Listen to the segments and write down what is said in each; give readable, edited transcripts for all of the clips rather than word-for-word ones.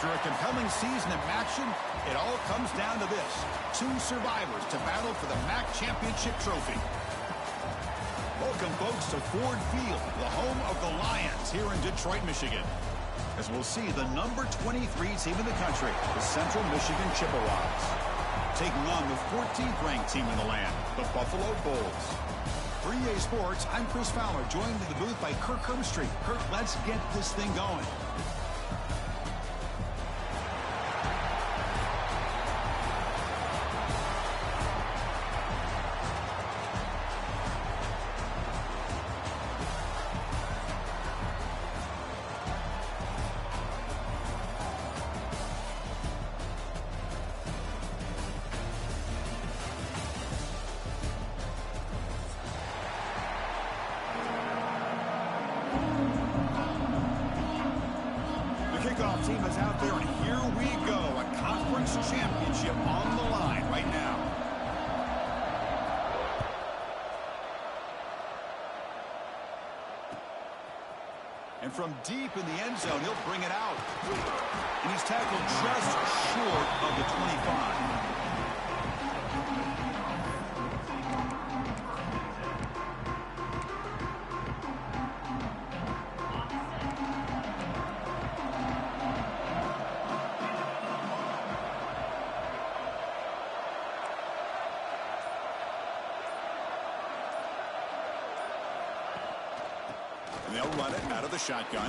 After a compelling season at MACtion, it all comes down to this. 2 survivors to battle for the MAC Championship trophy. Welcome, folks, to Ford Field, the home of the Lions here in Detroit, Michigan. As we'll see the number 23 team in the country, the Central Michigan Chippewas, taking on the 14th ranked team in the land, the Buffalo Bulls. For EA Sports, I'm Chris Fowler, joined in the booth by Kirk Hermstreet. Kirk, let's get this thing going. Kickoff team is out there, and here we go. A conference championship on the line right now. And from deep in the end zone, he'll bring it out. And he's tackled just short of the 25. And they'll run it out of the shotgun.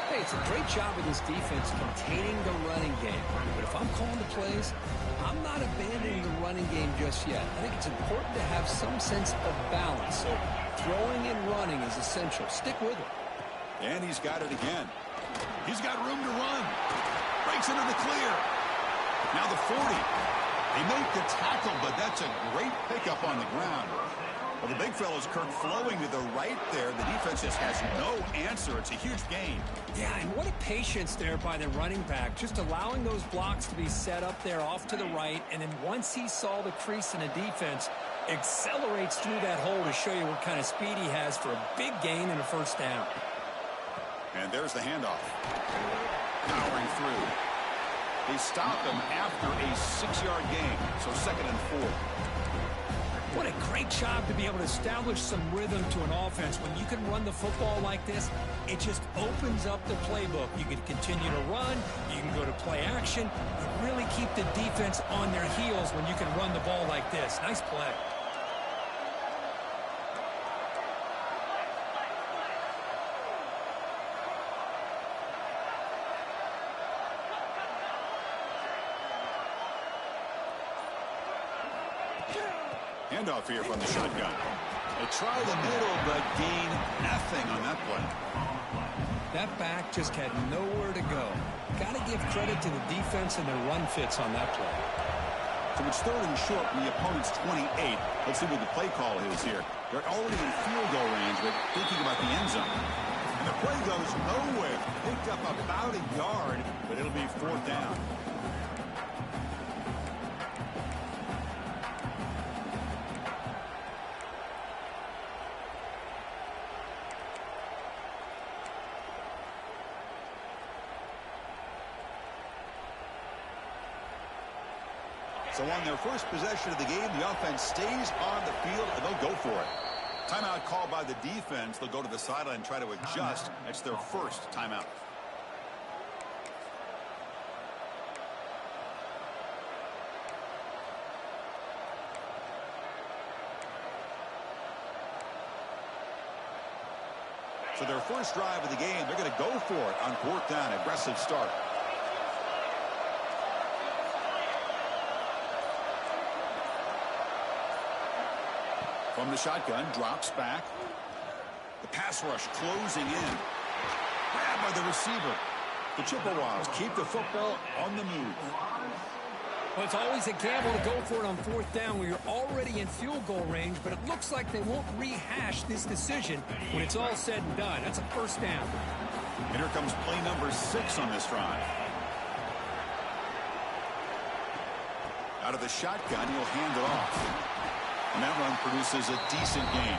Hey, it's a great job of this defense containing the running game. But if I'm calling the plays, I'm not abandoning the running game just yet. I think it's important to have some sense of balance. So throwing and running is essential. Stick with it. And he's got it again. He's got room to run. Breaks into the clear. Now the 40. They make the tackle, but that's a great pickup on the ground. Well, the big fella's Kirk flowing to the right there. The defense just has no answer. It's a huge gain. Yeah, and what a patience there by the running back. Just allowing those blocks to be set up there off to the right. And then once he saw the crease in the defense, accelerates through that hole to show you what kind of speed he has for a big gain and a first down. And there's the handoff. Powering through. They stop him after a 6-yard gain. So 2nd and 4. What a great job to be able to establish some rhythm to an offense. When you can run the football like this, it just opens up the playbook. You can continue to run. You can go to play action. You really keep the defense on their heels when you can run the ball like this. Nice play. Handoff here from the shotgun. They try the middle, but gain nothing on that play. That back just had nowhere to go. Got to give credit to the defense and their run fits on that play. So it's 3rd and short from the opponent's 28. Let's see what the play call is here. They're already in field goal range, but thinking about the end zone. And the play goes nowhere. Picked up about a yard, but it'll be 4th down. So on their first possession of the game, the offense stays on the field, and they'll go for it. Timeout called by the defense. They'll go to the sideline and try to adjust. It's their first timeout. So their first drive of the game, they're going to go for it on 4th down. Aggressive start. From the shotgun, drops back. The pass rush closing in. Grabbed by the receiver. The Chippewas keep the football on the move. Well, it's always a gamble to go for it on 4th down where you're already in field goal range, but it looks like they won't rehash this decision when it's all said and done. That's a first down. And here comes play number 6 on this drive. Out of the shotgun, he'll hand it off. And that run produces a decent gain.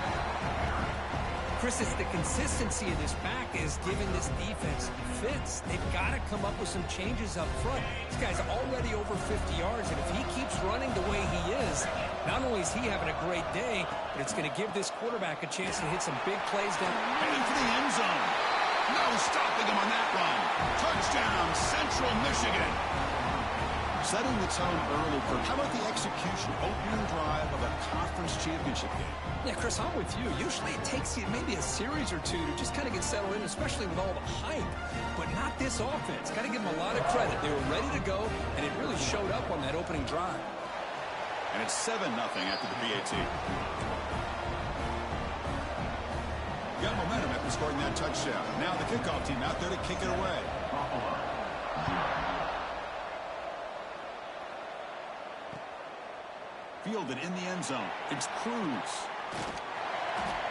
Chris, it's the consistency of this back is giving this defense fits. They've got to come up with some changes up front. This guy's already over 50 yards, and if he keeps running the way he is, not only is he having a great day, but it's going to give this quarterback a chance to hit some big plays down. Heading for the end zone. No stopping him on that run. Touchdown, Central Michigan. Setting the tone early for how about the execution, opening drive of a conference championship game? Yeah, Chris, I'm with you. Usually it takes you maybe a series or two to just kind of get settled in, especially with all the hype. But not this offense. Got to give them a lot of credit. They were ready to go, and it really showed up on that opening drive. And it's 7-0 after the PAT. Got momentum after scoring that touchdown. Now the kickoff team out there to kick it away. Fielded in the end zone. It's Cruz.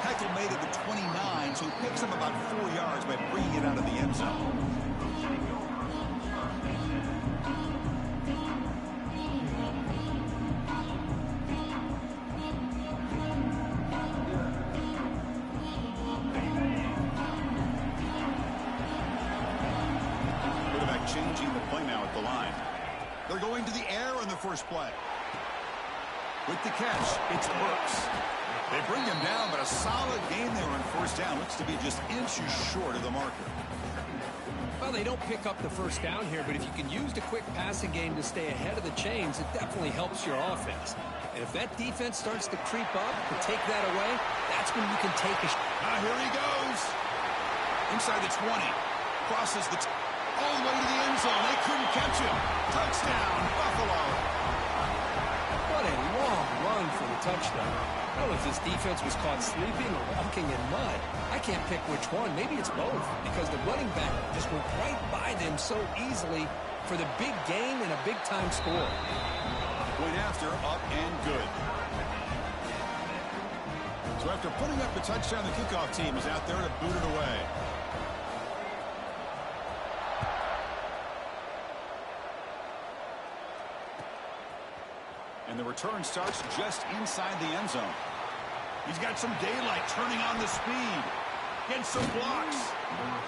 Tackle made it to 29, so he picks up about 4 yards by bringing it out of the end zone. Quarterback changing the play now at the line. They're going to the air on the first play. With the catch, it's Brooks. They bring him down, but a solid game there on first down. Looks to be just inches short of the marker. Well, they don't pick up the first down here, but if you can use the quick passing game to stay ahead of the chains, it definitely helps your offense. And if that defense starts to creep up and take that away, that's when you can take a shot. Here he goes. Inside the 20. Crosses the all the way to the end zone. They couldn't catch him. Touchdown, Buffalo. What a long run for the touchdown. I don't know if this defense was caught sleeping or walking in mud. I can't pick which one. Maybe it's both, because the running back just went right by them so easily for the big gain and a big-time score. Point after, up and good. So after putting up the touchdown, the kickoff team is out there to boot it away. And the return starts just inside the end zone. He's got some daylight turning on the speed. Gets some blocks.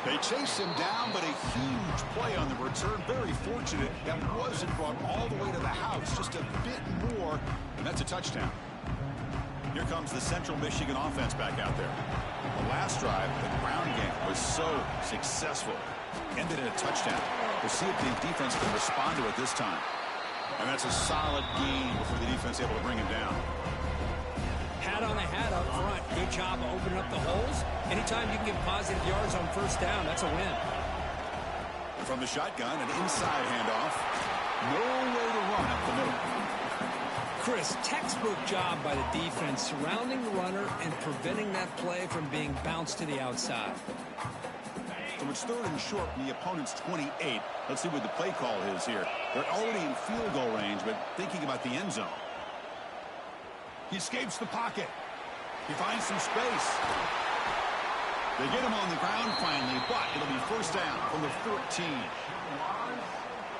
They chase him down, but a huge play on the return. Very fortunate that wasn't brought all the way to the house. Just a bit more, and that's a touchdown. Here comes the Central Michigan offense back out there. The last drive, the ground game was so successful. Ended in a touchdown. We'll see if the defense can respond to it this time. And that's a solid gain before the defense able to bring him down. Hat on a hat up front. Good job of opening up the holes. Anytime you can get positive yards on first down, that's a win. From the shotgun, an inside handoff. Nowhere to run up the middle. Chris, textbook job by the defense surrounding the runner and preventing that play from being bounced to the outside. So it's third and short from the opponent's 28. Let's see what the play call is here. They're already in field goal range, but thinking about the end zone. He escapes the pocket. He finds some space. They get him on the ground finally, but it'll be first down from the 14.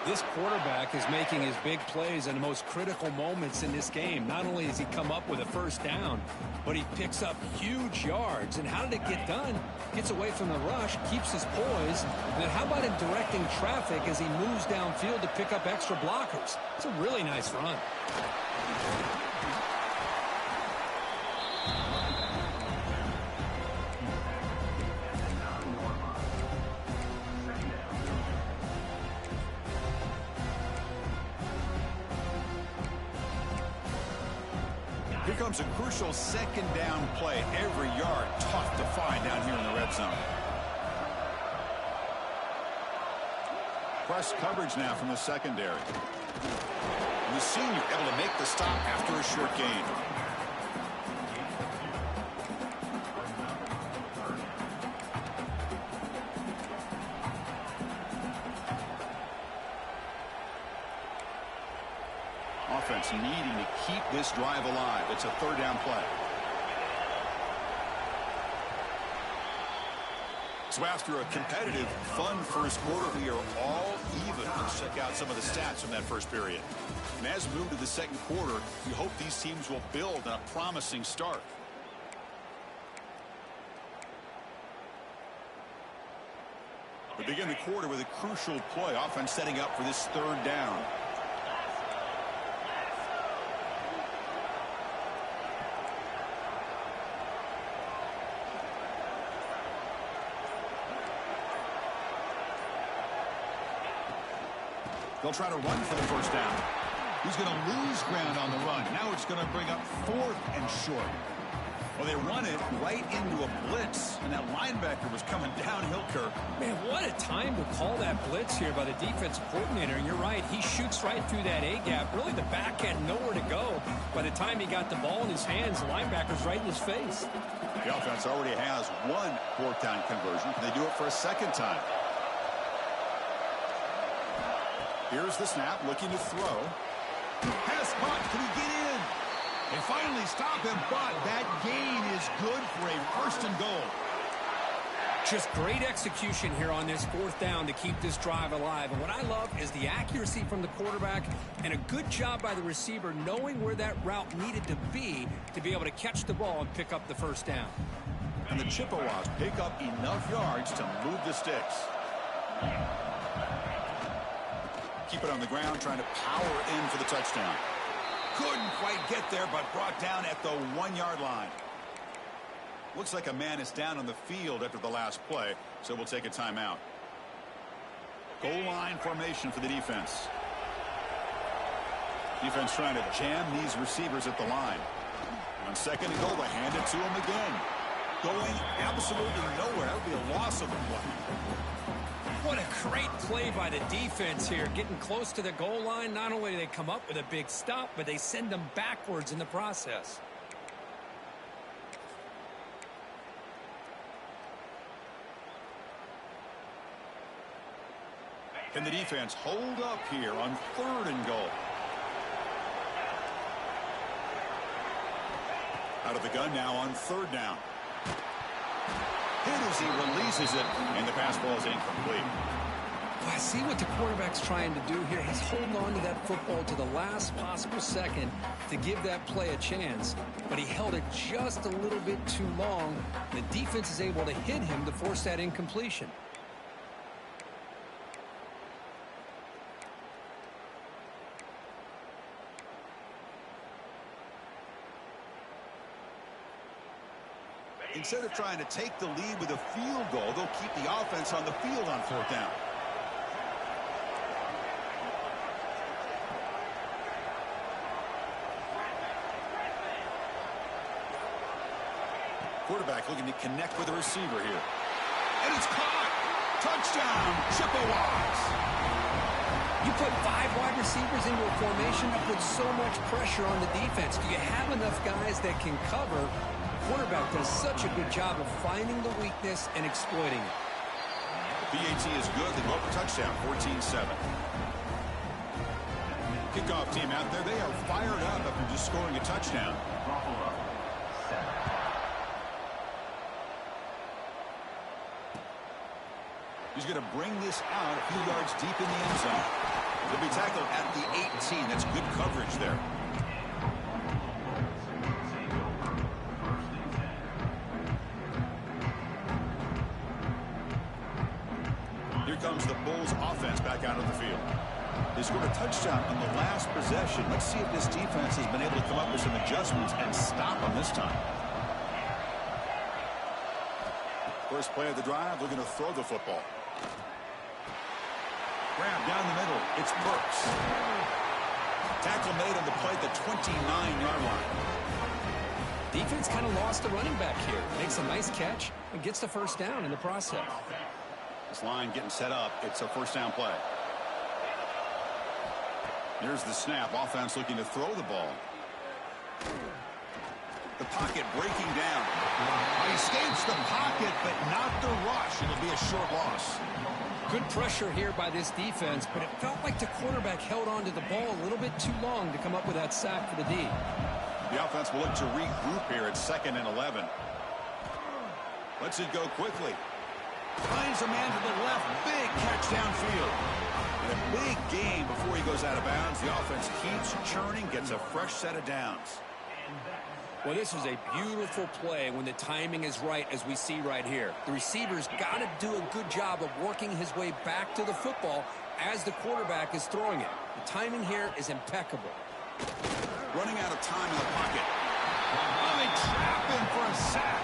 This quarterback is making his big plays in the most critical moments in this game. Not only does he come up with a first down, but he picks up huge yards. And how did it get done? Gets away from the rush, keeps his poise. And then how about him directing traffic as he moves downfield to pick up extra blockers? It's a really nice run. Here comes a crucial second down play. Every yard tough to find down here in the red zone. Press coverage now from the secondary. And the senior able to make the stop after a short gain. Offense needing to keep this drive alive. It's a third down play. So after a competitive, fun first quarter, we are all even. Let's check out some of the stats from that first period. And as we move to the second quarter, we hope these teams will build on a promising start. We begin the quarter with a crucial play. Offense setting up for this third down. They'll try to run for the first down. He's going to lose ground on the run. Now it's going to bring up 4th and short. Well, they run it right into a blitz, and that linebacker was coming downhill, Kirk. Man, what a time to call that blitz here by the defensive coordinator. And you're right, he shoots right through that A-gap. Really, the back had nowhere to go. By the time he got the ball in his hands, the linebacker's right in his face. The offense already has one 4th down conversion. Can they do it for a second time? Here's the snap, looking to throw. Pass caught. Can he get in? They finally stop him, but that gain is good for a 1st and goal. Just great execution here on this 4th down to keep this drive alive. And what I love is the accuracy from the quarterback and a good job by the receiver knowing where that route needed to be able to catch the ball and pick up the 1st down. And the Chippewas pick up enough yards to move the sticks. Keep it on the ground, trying to power in for the touchdown. Couldn't quite get there, but brought down at the 1-yard line. Looks like a man is down on the field after the last play, so we'll take a timeout. Goal line formation for the defense. Defense trying to jam these receivers at the line. On 2nd and goal, they hand it to him again. Going absolutely nowhere. That would be a loss of the play. What a great play by the defense here. Getting close to the goal line, not only do they come up with a big stop, but they send them backwards in the process. Can the defense hold up here on 3rd and goal? Out of the gun now on 3rd down. Hit as he releases it, and the pass ball is incomplete. Well, I see what the quarterback's trying to do here. He's holding on to that football to the last possible second to give that play a chance. But he held it just a little bit too long. The defense is able to hit him to force that incompletion. Instead of trying to take the lead with a field goal, they'll keep the offense on the field on 4th down. Quarterback looking to connect with the receiver here. And it's caught! Touchdown, Chippewas! You put 5 wide receivers into a formation, that puts so much pressure on the defense. Do you have enough guys that can cover? Quarterback does such a good job of finding the weakness and exploiting it. PAT is good. They go up a touchdown, 14-7. Kickoff team out there. They are fired up after just scoring a touchdown. He's going to bring this out a few yards deep in the end zone. He'll be tackled at the 18. That's good coverage there. Here comes the Bulls offense back out of the field. They scored a touchdown on the last possession. Let's see if this defense has been able to come up with some adjustments and stop them this time. First play of the drive, looking to throw the football. Grab down the middle. It's Burks. Tackle made on the play at the 29-yard line. Defense kind of lost the running back here. Makes a nice catch and gets the 1st down in the process. This line getting set up. It's a 1st down play. Here's the snap. Offense looking to throw the ball. The pocket breaking down. He escapes the pocket, but not the rush. It'll be a short loss. Good pressure here by this defense, but it felt like the quarterback held on to the ball a little bit too long to come up with that sack for the D. The offense will look to regroup here at 2nd and 11. Lets it go quickly. Finds a man to the left. Big catch downfield. And a big gain before he goes out of bounds. The offense keeps churning, gets a fresh set of downs. Well, this is a beautiful play when the timing is right, as we see right here. The receiver's got to do a good job of working his way back to the football as the quarterback is throwing it. The timing here is impeccable. Running out of time in the pocket. Oh, they trap him for a sack.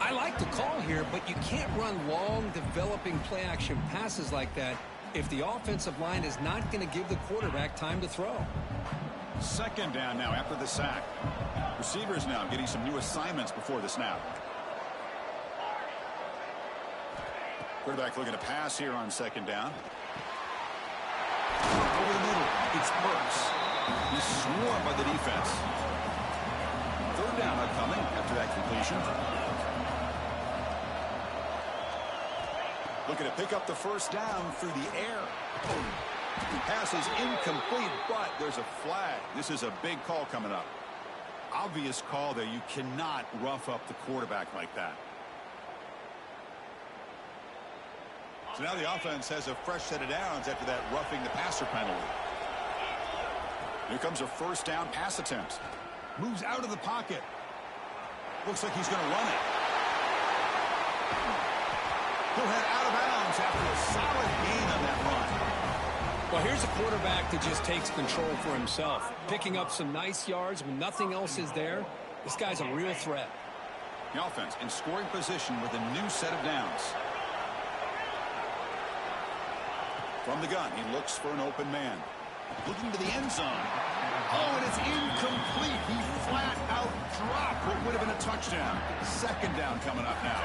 I like the call here, but you can't run long, developing play-action passes like that if the offensive line is not going to give the quarterback time to throw. Second down now after the sack. Receivers now getting some new assignments before the snap. Quarterback looking to pass here on second down. Over the middle, it's Burks. He's swarmed by the defense. Third down upcoming after that completion. Looking to pick up the first down through the air. The pass is incomplete, but there's a flag. This is a big call coming up. Obvious call there. You cannot rough up the quarterback like that. So now the offense has a fresh set of downs after that roughing the passer penalty. Here comes a first down pass attempt. Moves out of the pocket. Looks like he's going to run it. He'll head out of bounds after a solid gain on that run. Well, here's a quarterback that just takes control for himself, picking up some nice yards when nothing else is there. This guy's a real threat. The offense in scoring position with a new set of downs. From the gun, he looks for an open man. Looking to the end zone. Oh, and it's incomplete. He flat out dropped what would have been a touchdown. Second down coming up now.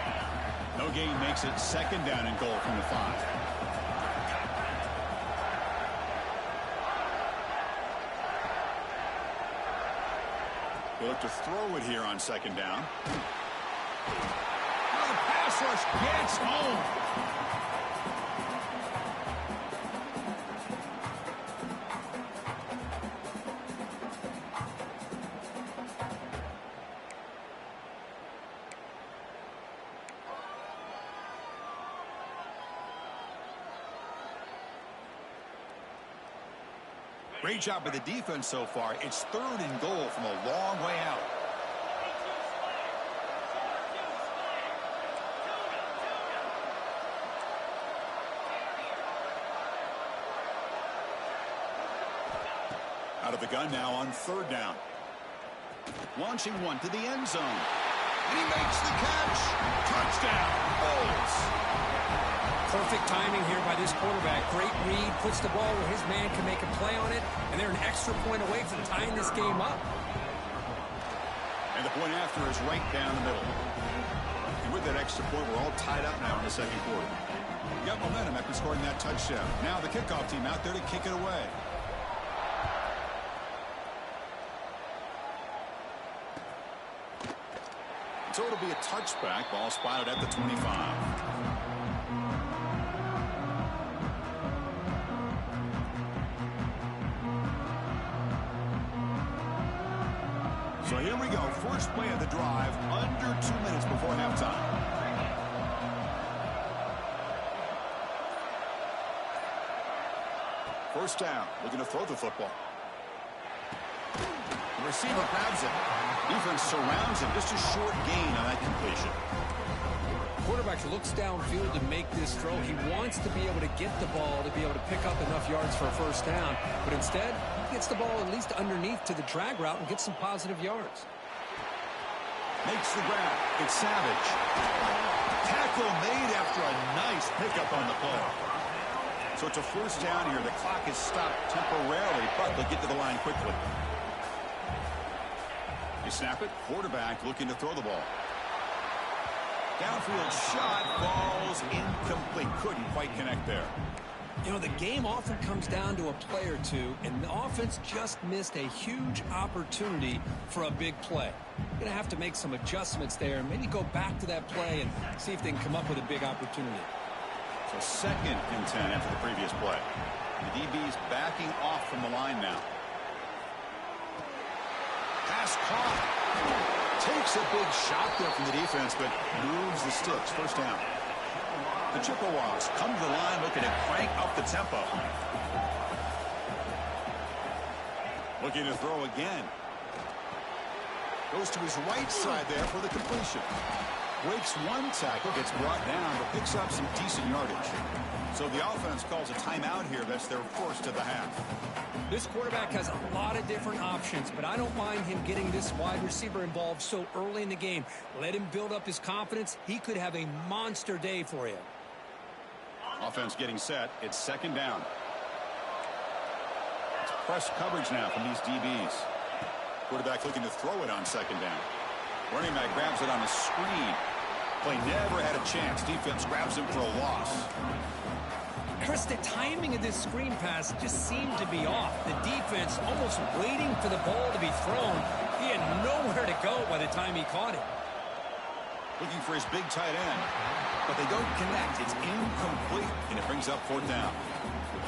No gain makes it second down and goal from the 5. They look to throw it here on second down. Oh, the pass rush gets home. Great job by the defense so far. It's third and goal from a long way out. Out of the gun now on third down. Launching one to the end zone. And he makes the catch. Touchdown. Bulls. Perfect timing here by this quarterback. Great read, puts the ball where his man can make a play on it, and they're an extra point away from tying this game up. And the point after is right down the middle. And with that extra point, we're all tied up now in the second quarter. Got momentum after scoring that touchdown. Now the kickoff team out there to kick it away. So it'll be a touchback. Ball spotted at the 25. So here we go. First play of the drive, under 2 minutes before halftime. First down, looking to throw the football. The receiver grabs it. Defense surrounds him. Just a short gain on that completion. Quarterback looks downfield to make this throw. He wants to be able to get the ball to be able to pick up enough yards for a first down. But instead, he gets the ball at least underneath to the drag route and gets some positive yards. Makes the grab. It's Savage. Tackle made after a nice pickup on the play. So it's a first down here. The clock is stopped temporarily, but they'll get to the line quickly. They snap it. Quarterback looking to throw the ball. Downfield shot, falls incomplete. Couldn't quite connect there. You know, the game often comes down to a play or two, and the offense just missed a huge opportunity for a big play. You're going to have to make some adjustments there and maybe go back to that play and see if they can come up with a big opportunity. So second and 10 after the previous play. The DB's backing off from the line now. Pass caught. Takes a big shot there from the defense, but moves the sticks. First down. The Chippewas come to the line looking to crank up the tempo. Looking to throw again. Goes to his right side there for the completion. Breaks one tackle, gets brought down, but picks up some decent yardage. So the offense calls a timeout here. That's their first of the half. This quarterback has a lot of different options, but I don't mind him getting this wide receiver involved so early in the game. Let him build up his confidence. He could have a monster day for you. Offense getting set. It's second down. It's press coverage now from these DBs. Quarterback looking to throw it on second down. Running back grabs it on a screen. Play never had a chance. Defense grabs him for a loss. Chris, the timing of this screen pass just seemed to be off. The defense almost waiting for the ball to be thrown. He had nowhere to go by the time he caught it. Looking for his big tight end. But they don't connect. It's incomplete, and it brings up fourth down.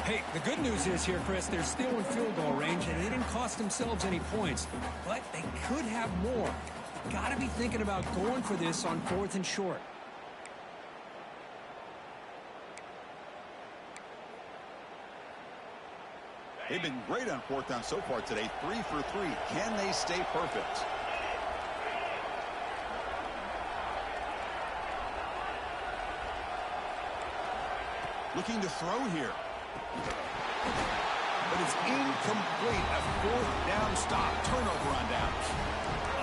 Hey, the good news is here, Chris, they're still in field goal range, and they didn't cost themselves any points. But they could have more. Got to be thinking about going for this on 4th and short. They've been great on 4th down so far today. 3 for 3. Can they stay perfect? Looking to throw here. But it's incomplete. A 4th down stop. Turnover on downs.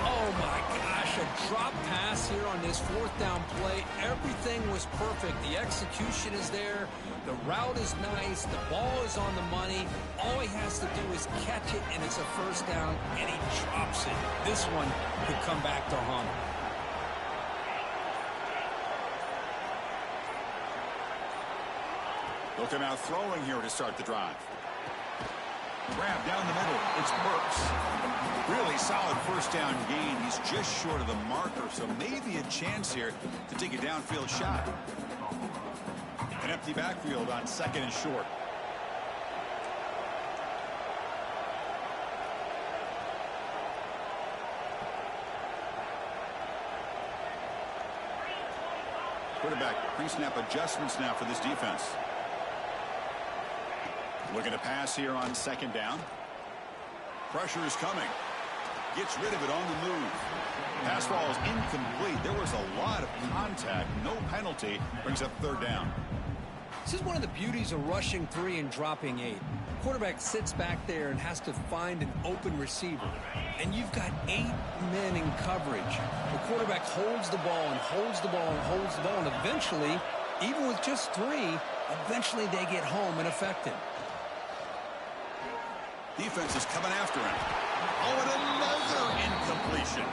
Oh, my gosh, a drop pass here on this 4th down play. Everything was perfect. The execution is there. The route is nice. The ball is on the money. All he has to do is catch it, and it's a first down, and he drops it. This one could come back to haunt him. Looking out throwing here to start the drive. Grab down the middle. It's Burks. Really solid first down gain. He's just short of the marker, so maybe a chance here to take a downfield shot. An empty backfield on 2nd and short. Quarterback pre-snap adjustments now for this defense. Looking to pass here on 2nd down. Pressure is coming. Gets rid of it on the move. Pass ball is incomplete. There was a lot of contact. No penalty. Brings up 3rd down. This is one of the beauties of rushing 3 and dropping 8. Quarterback sits back there and has to find an open receiver. And you've got 8 men in coverage. The quarterback holds the ball and holds the ball and holds the ball. And eventually, even with just 3, eventually they get home and affect him. Defense is coming after him. Oh, and another incompletion.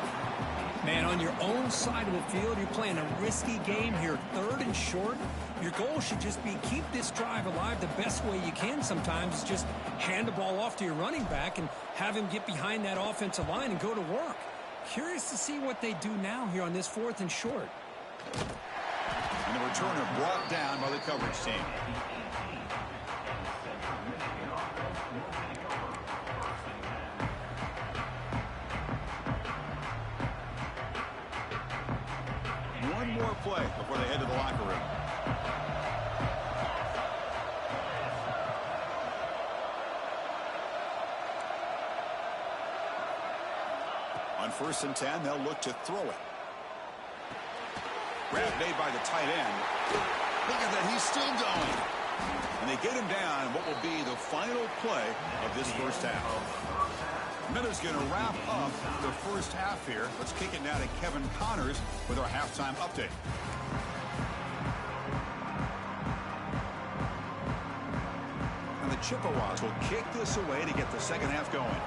Man, on your own side of the field, you're playing a risky game here. 3rd and short. Your goal should just be keep this drive alive the best way you can sometimes. Is just hand the ball off to your running back and have him get behind that offensive line and go to work. Curious to see what they do now here on this 4th and short. And the returner brought down by the coverage team. One more play before they head to the locker room. On 1st and 10, they'll look to throw it. Grab made by the tight end. Look at that, he's still going. And they get him down in what will be the final play of this first half. Miller's going to wrap up the first half here. Let's kick it now to Kevin Connors with our halftime update. And the Chippewas will kick this away to get the second half going.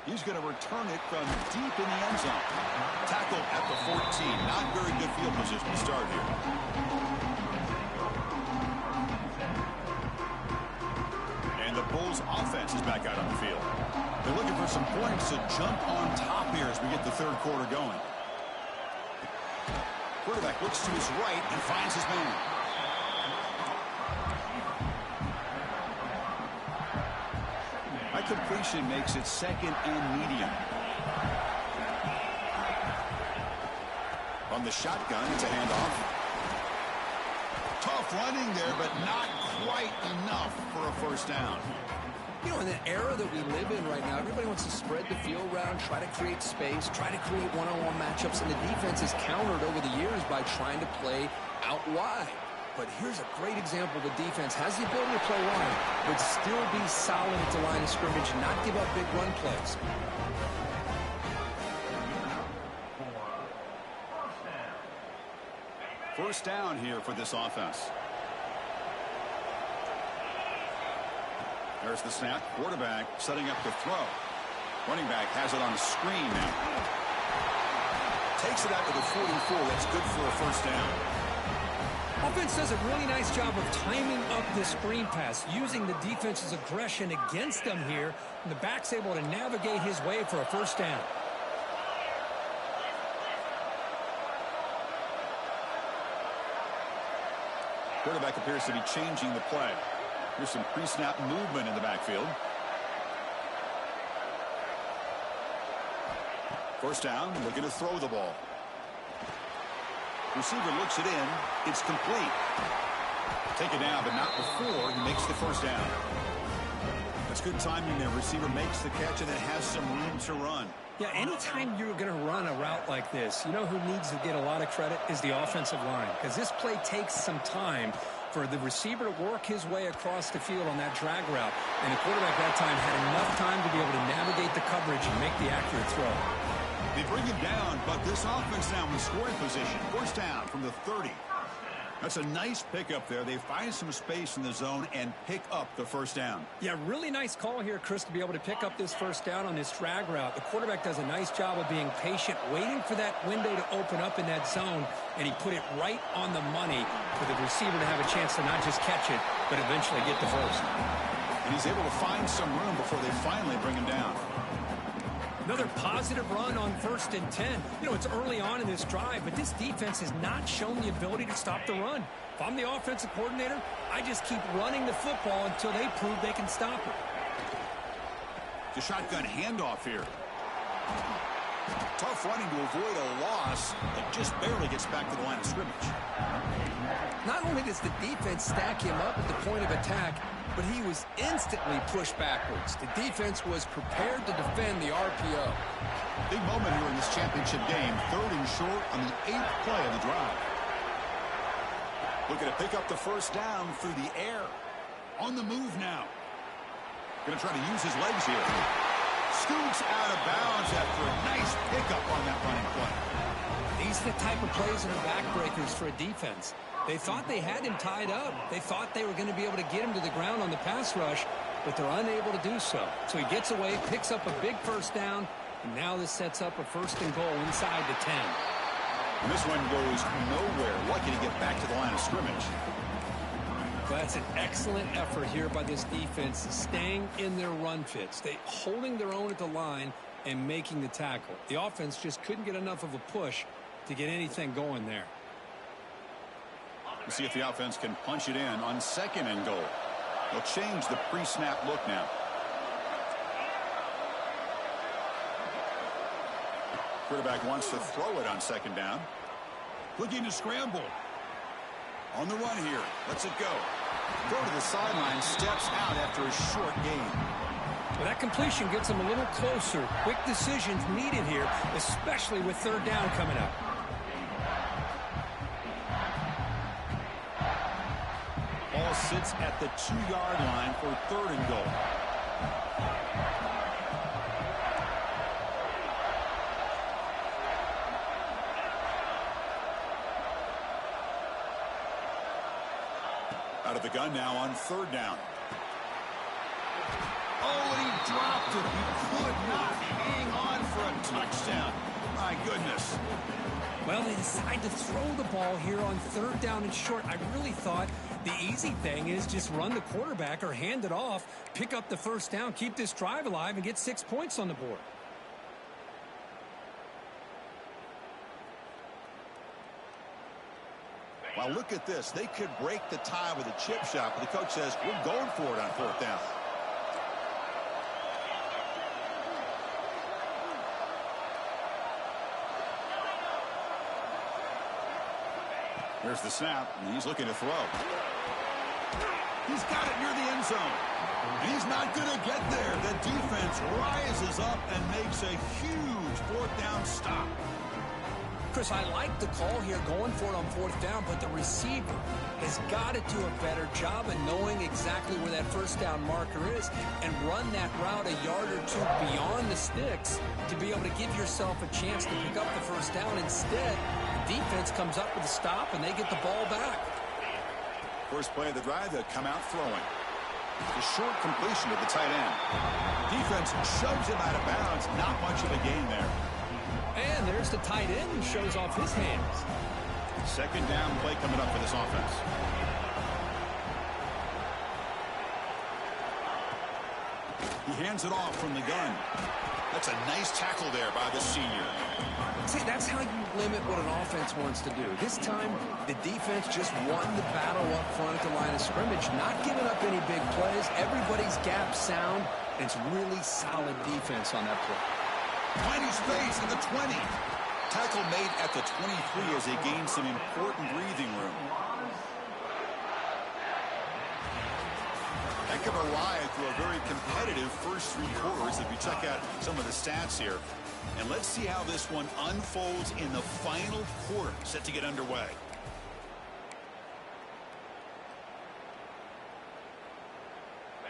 He's going to return it from deep in the end zone. Tackle at the 14. Not very good field position to start here. And the Bulls offense is back out on the field. They're looking for some points to jump on top here as we get the 3rd quarter going. Quarterback looks to his right and finds his man. High completion makes it 2nd and medium. On the shotgun, it's a handoff. Tough Tough running there, but not quite enough for a first down. You know, in the era that we live in right now, everybody wants to spread the field around, try to create space, try to create one-on-one matchups, and the defense has countered over the years by trying to play out wide. But here's a great example. The defense has the ability to play wide, but still be solid at the line of scrimmage, not give up big run plays. First down here for this offense. There's the snap. Quarterback setting up the throw. Running back has it on the screen now. Takes it out to the 44. That's good for a first down. Offense does a really nice job of timing up the screen pass, using the defense's aggression against them here, and the back's able to navigate his way for a first down. Quarterback appears to be changing the play. Here's some pre-snap movement in the backfield. First down, looking to throw the ball. Receiver looks it in. It's complete. Take it down, but not before he makes the first down. That's good timing there. Receiver makes the catch and then has some room to run. Yeah, anytime you're going to run a route like this, you know who needs to get a lot of credit is the offensive line, because this play takes some time for the receiver to work his way across the field on that drag route, and the quarterback that time had enough time to be able to navigate the coverage and make the accurate throw. They bring him down, but this offense now in scoring position. First down from the 30. That's a nice pickup there. They find some space in the zone and pick up the first down. Yeah, really nice call here, Chris, to be able to pick up this first down on this drag route. The quarterback does a nice job of being patient, waiting for that window to open up in that zone, and he put it right on the money for the receiver to have a chance to not just catch it, but eventually get the first. And he's able to find some room before they finally bring him down. Another positive run on 1st and 10. You know, it's early on in this drive, but this defense has not shown the ability to stop the run. If I'm the offensive coordinator, I just keep running the football until they prove they can stop it. The shotgun handoff here. Tough running to avoid a loss, but just barely gets back to the line of scrimmage. Not only does the defense stack him up at the point of attack, but he was instantly pushed backwards. The defense was prepared to defend the RPO. Big moment here in this championship game. 3rd and short on the 8th play of the drive. Looking to pick up the first down through the air. On the move now. Going to try to use his legs here. Scoots out of bounds after a nice pickup on that running play. These are the type of plays that are backbreakers for a defense. They thought they had him tied up. They thought they were going to be able to get him to the ground on the pass rush, but they're unable to do so. So he gets away, picks up a big first down, and now this sets up a 1st and goal inside the 10. And this one goes nowhere. Lucky to get back to the line of scrimmage. Well, that's an excellent effort here by this defense, staying in their run fits. They holding their own at the line and making the tackle. The offense just couldn't get enough of a push to get anything going there. We'll see if the offense can punch it in on 2nd and goal. They'll change the pre-snap look now. Quarterback wants to throw it on 2nd down. Looking to scramble. On the run here. Lets it go. Go to the sideline. Steps out after a short gain. Well, that completion gets them a little closer. Quick decisions needed here, especially with 3rd down coming up. Ball sits at the 2-yard line for 3rd and goal. Out of the gun now on 3rd down. Oh, and he dropped it. He could not hang on for a touchdown. My goodness. Well, they decide to throw the ball here on 3rd down and short. I really thought the easy thing is just run the quarterback or hand it off, pick up the first down, keep this drive alive, and get 6 points on the board. Well, look at this. They could break the tie with a chip shot, but the coach says, we're going for it on 4th down. Here's the snap, and he's looking to throw. He's got it near the end zone. And he's not going to get there. The defense rises up and makes a huge fourth down stop. Chris, I like the call here going for it on fourth down, but the receiver has got to do a better job of knowing exactly where that first down marker is and run that route a yard or two beyond the sticks to be able to give yourself a chance to pick up the first down. Instead, the defense comes up with a stop, and they get the ball back. First play of the drive, they'll come out throwing. A short completion to the tight end. Defense shoves him out of bounds. Not much of a gain there. And there's the tight end who shows off his hands. Second down play coming up for this offense. He hands it off from the gun. That's a nice tackle there by the senior. See, that's how you limit what an offense wants to do. This time, the defense just won the battle up front at the line of scrimmage, not giving up any big plays. Everybody's gap sound, and it's really solid defense on that play. Tiny space in the 20. Tackle made at the 23 as they gain some important breathing room. Heck of a ride through a very competitive first three quarters if you check out some of the stats here. And let's see how this one unfolds in the final quarter set to get underway.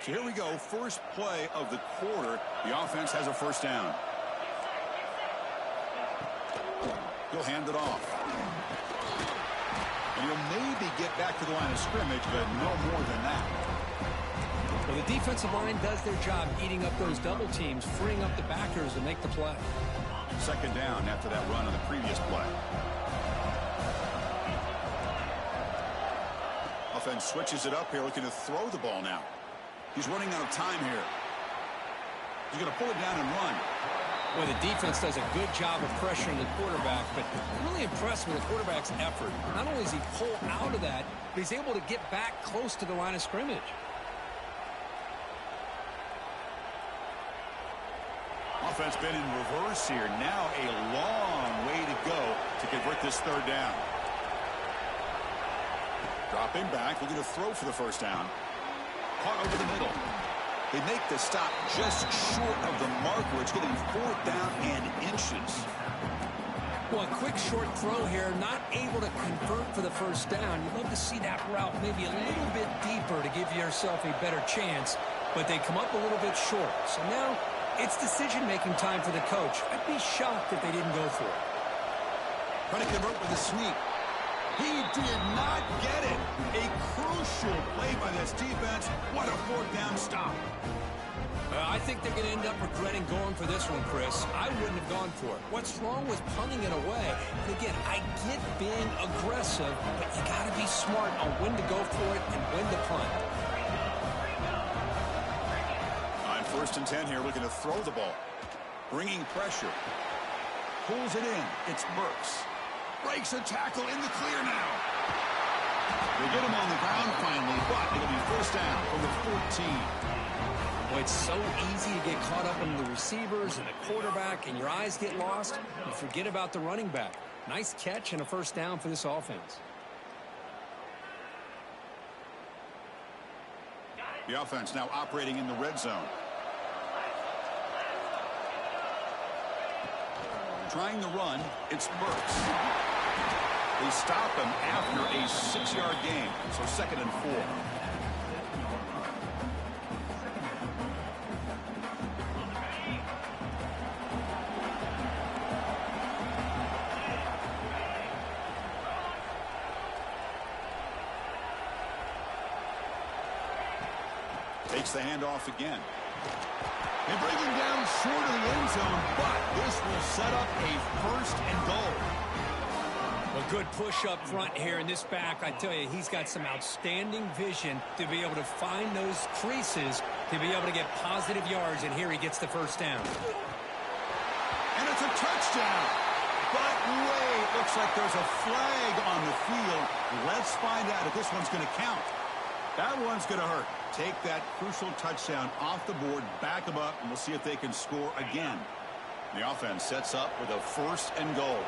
So here we go. First play of the quarter. The offense has a first down. He'll hand it off. And he'll maybe get back to the line of scrimmage, but no more than that. Well, the defensive line does their job eating up those double teams, freeing up the backers to make the play. Second down after that run on the previous play. Offense switches it up here, looking to throw the ball now. He's running out of time here. He's going to pull it down and run. Well, the defense does a good job of pressuring the quarterback, but I'm really impressed with the quarterback's effort. Not only does he pull out of that, but he's able to get back close to the line of scrimmage. Offense been in reverse here. Now a long way to go to convert this third down. Dropping back, looking to throw for the first down. Caught over the middle. They make the stop just short of the marker. It's going to be fourth down and inches. Well, a quick short throw here, not able to convert for the first down. You'd love to see that route maybe a little bit deeper to give yourself a better chance, but they come up a little bit short. So now it's decision-making time for the coach. I'd be shocked if they didn't go for it. Trying to convert with a sweep. He did not get it. A crucial play by this defense. What a fourth down stop. I think they're going to end up regretting going for this one, Chris. I wouldn't have gone for it. What's wrong with punting it away? And again, I get being aggressive, but you got to be smart on when to go for it and when to punt. On first and 10 here, looking to throw the ball. Bringing pressure. Pulls it in. It's Burks. Breaks a tackle in the clear now. They get him on the ground finally, but it'll be first down from the 14. Well, it's so easy to get caught up in the receivers and the quarterback, and your eyes get lost. You forget about the running back. Nice catch and a first down for this offense. The offense now operating in the red zone. Trying to run, it's Burks. They stop him after a 6-yard gain, so second and 4. Takes the handoff again. They bring him down short of the end zone, but this will set up a first and goal. A good push up front here in this back. I tell you, he's got some outstanding vision to be able to find those creases, to be able to get positive yards, and here he gets the first down. And it's a touchdown. But wait, looks like there's a flag on the field. Let's find out if this one's going to count. That one's going to hurt. Take that crucial touchdown off the board, back them up, and we'll see if they can score again. The offense sets up with a first and goal.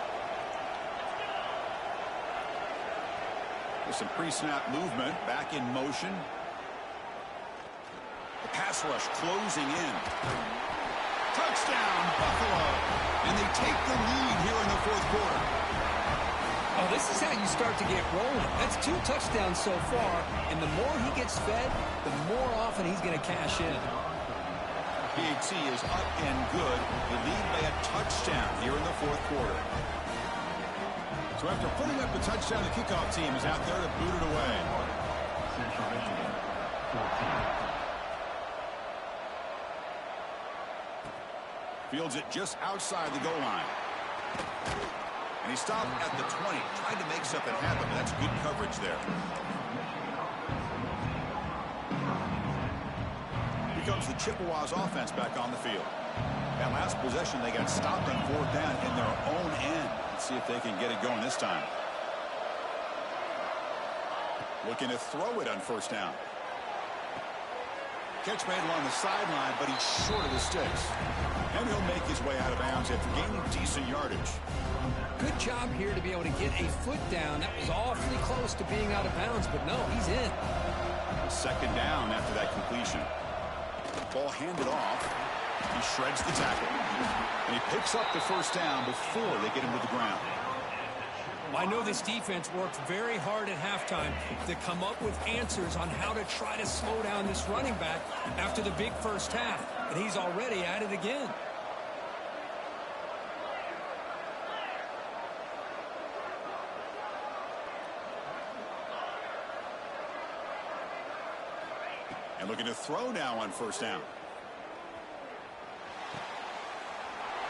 With some pre-snap movement, back in motion. The pass rush closing in. Touchdown, Buffalo. And they take the lead here in the fourth quarter. Oh, this is how you start to get rolling. That's 2 touchdowns so far, and the more he gets fed, the more often he's going to cash in. PAT is up and good. They lead by a touchdown here in the fourth quarter. So after putting up the touchdown, the kickoff team is out there to boot it away. Central Michigan, 14. Fields it just outside the goal line. And he stopped at the 20, trying to make something happen. That's good coverage there. Here comes the Chippewas offense back on the field. That last possession, they got stopped on 4th down in their own end. Let's see if they can get it going this time. Looking to throw it on 1st down. Catch made along the sideline, but he's short of the sticks. And he'll make his way out of bounds after gaining decent yardage. Good job here to be able to get a foot down. That was awfully close to being out of bounds, but no, he's in. 2nd down after that completion. Ball handed off. He shreds the tackle. And he picks up the 1st down before they get him to the ground. I know this defense worked very hard at halftime to come up with answers on how to try to slow down this running back after the big first half. And he's already at it again. And looking to throw now on 1st down.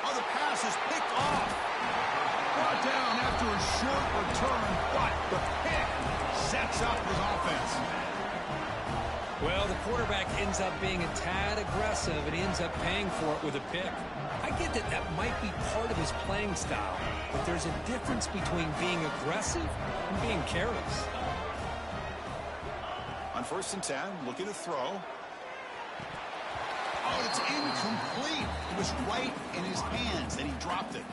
Oh, the pass is picked off. Brought down after a short return, but the pick sets up his offense. Well, the quarterback ends up being a tad aggressive, and he ends up paying for it with a pick. I get that that might be part of his playing style, but there's a difference between being aggressive and being careless. On 1st and 10, looking to throw. Oh, it's incomplete. It was right in his hands, and he dropped it.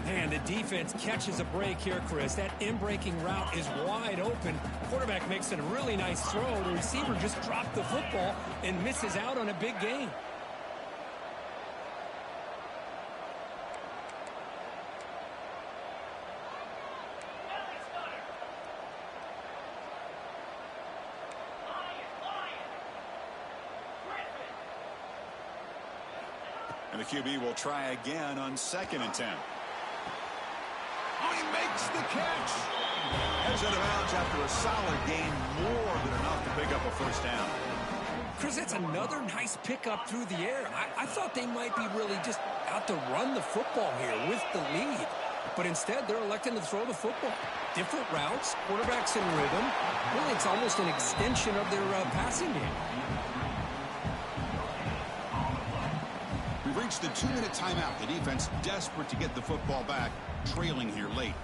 Man, the defense catches a break here, Chris. That in-breaking route is wide open. Quarterback makes a really nice throw. The receiver just dropped the football and misses out on a big gain. And the QB will try again on 2nd and 10. Oh, he makes the catch. Heads out of bounds after a solid gain, more than enough to pick up a 1st down. Chris, that's another nice pickup through the air. I thought they might be really just out to run the football here with the lead. But instead, they're electing to throw the football. Different routes, quarterbacks in rhythm. Really, it's almost an extension of their passing game. We've reached the 2-minute timeout. The defense desperate to get the football back, trailing here late.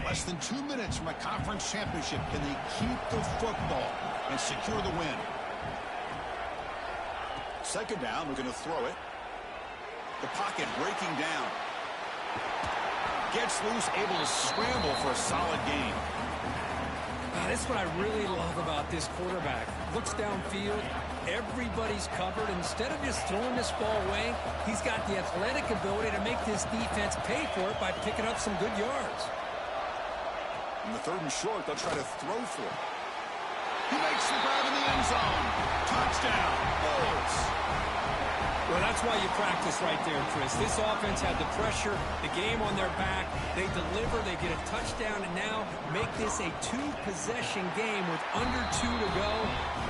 Less than 2 minutes from a conference championship. Can they keep the football and secure the win? 2nd down, we're going to throw it. The pocket breaking down. Gets loose, able to scramble for a solid gain. That's what I really love about this quarterback. Looks downfield, everybody's covered. Instead of just throwing this ball away, he's got the athletic ability to make this defense pay for it by picking up some good yards. In the 3rd and short, they'll try to throw for it. He makes the grab in the end zone. Touchdown, Bulls. Well, that's why you practice right there, Chris. This offense had the pressure, the game on their back. They deliver, they get a touchdown, and now make this a 2-possession game with under 2 to go.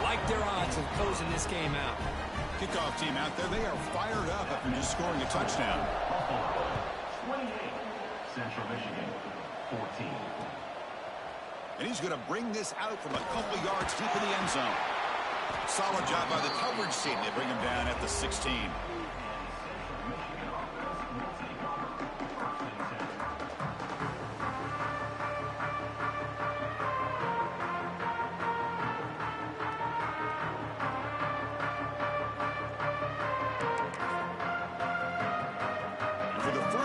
Like their odds of closing this game out. Kickoff team out there, they are fired up after just scoring a touchdown. 28, Central Michigan, 14. And he's going to bring this out from a couple yards deep in the end zone. Solid job by the coverage team. They bring him down at the 16.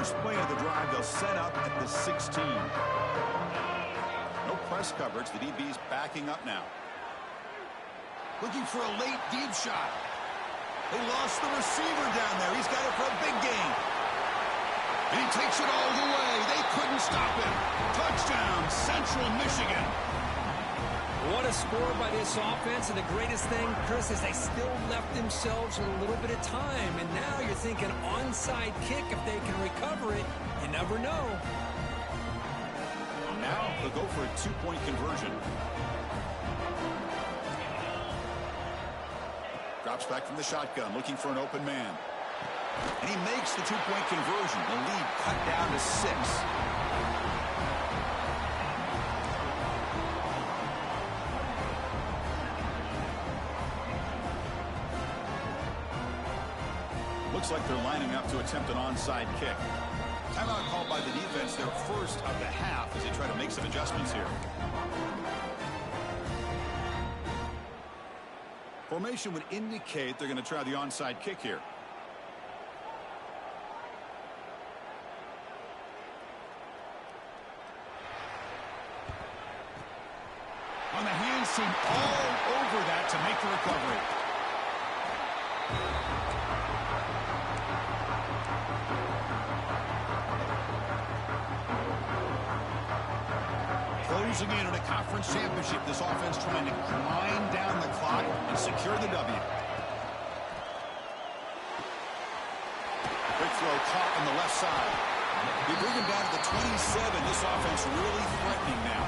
first play of the drive, they'll set up at the 16. No press coverage. The DB's backing up now. Looking for a late deep shot. They lost the receiver down there. He's got it for a big gain. And he takes it all the way. They couldn't stop him. Touchdown, Central Michigan. What a score by this offense. And the greatest thing, Chris, is they still left themselves with a little bit of time. And now you're thinking onside kick. If they can recover it, you never know. Now they'll go for a two-point conversion. Drops back from the shotgun, looking for an open man. And he makes the two-point conversion. The lead cut down to 6. Looks like they're lining up to attempt an onside kick. Timeout called by the defense, their first of the half, as they try to make some adjustments here. Formation would indicate they're going to try the onside kick here. On the hands team, all over that to make the recovery. Closing in on a conference championship, this offense trying to grind down the clock and secure the W. Quick throw caught on the left side. They bring him down to the 27. This offense really threatening now.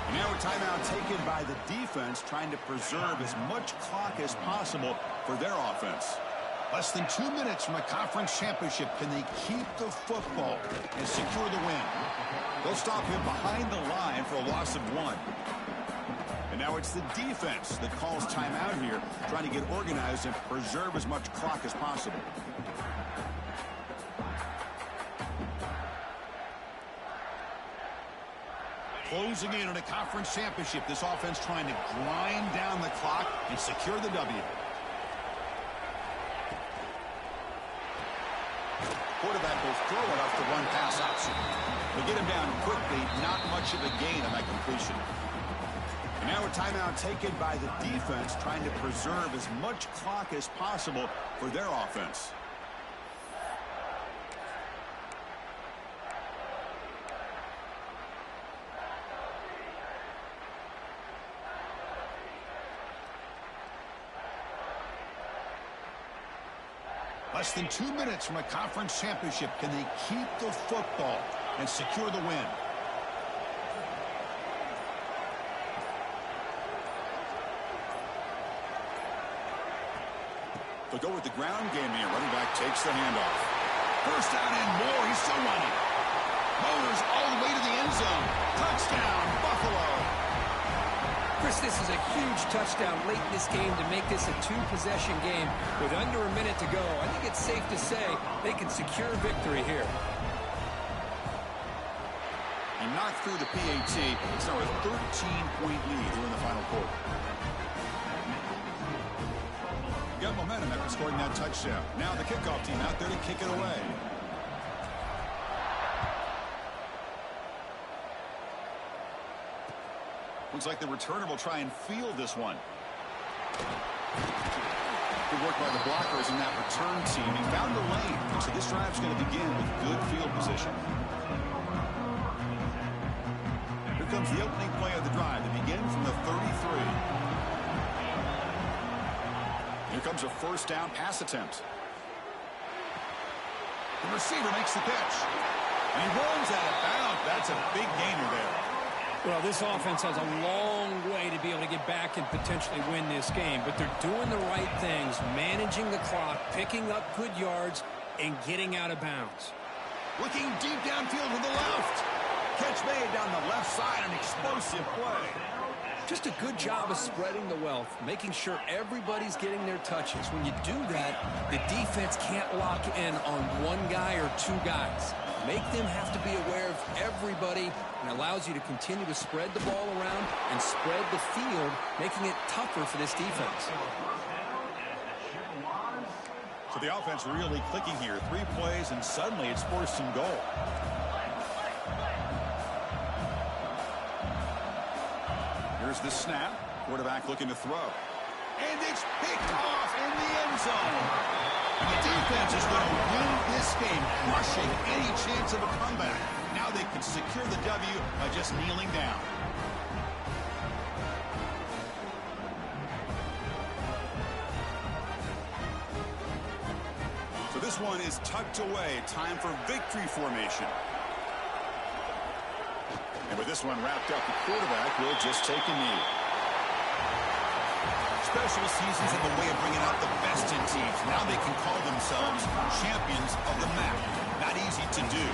And now a timeout taken by the defense, trying to preserve as much clock as possible for their offense. Less than 2 minutes from a conference championship. Can they keep the football and secure the win? They'll stop him behind the line for a loss of 1. And now it's the defense that calls timeout here, trying to get organized and preserve as much clock as possible. Closing in on a conference championship, this offense trying to grind down the clock and secure the W. Quarterback will throw it off the run-pass option. They'll get him down quickly, not much of a gain on that completion. And now a timeout taken by the defense, trying to preserve as much clock as possible for their offense. Less than 2 minutes from a conference championship. Can they keep the football and secure the win? They'll go with the ground game here. Running back takes the handoff. First down and more. He's still running. Motors all the way to the end zone. Touchdown, Buffalo. Chris, this is a huge touchdown late in this game to make this a two-possession game with under a minute to go. I think it's safe to say they can secure victory here. He knocked through the PAT. It's now a 13-point lead during the final quarter. Got momentum after scoring that touchdown. Now the kickoff team out there to kick it away. Looks like the returner will try and field this one. Good work by the blockers in that return team. He found the lane. So this drive's going to begin with good field position. Here comes the opening play of the drive. They begin from the 33. Here comes a first down pass attempt. The receiver makes the catch. And he runs out of bounds. That's a big gainer there. Well, this offense has a long way to be able to get back and potentially win this game, but they're doing the right things, managing the clock, picking up good yards, and getting out of bounds. Looking deep downfield to the left. Catch made down the left side, an explosive play. Just a good job of spreading the wealth, making sure everybody's getting their touches. When you do that, the defense can't lock in on one guy or two guys. Make them have to be aware of everybody, and allows you to continue to spread the ball around and spread the field, making it tougher for this defense. So the offense really clicking here. 3 plays, and suddenly it's 1st and goal. Here's the snap. Quarterback looking to throw. And it's picked off in the end zone. And the defense is going to win this game, crushing any chance of a comeback. Now they can secure the W by just kneeling down. So this one is tucked away. Time for victory formation. And with this one wrapped up, the quarterback will just take a knee. Special seasons have a way of bringing out the best in teams. Now they can call themselves champions of the MAC. Not easy to do.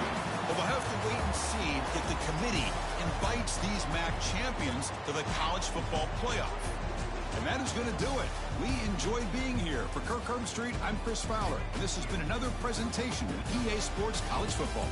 But we'll have to wait and see if the committee invites these MAC champions to the college football playoff. And that is going to do it. We enjoy being here. For Kirk Herbstreit, I'm Chris Fowler. And this has been another presentation of EA Sports College Football.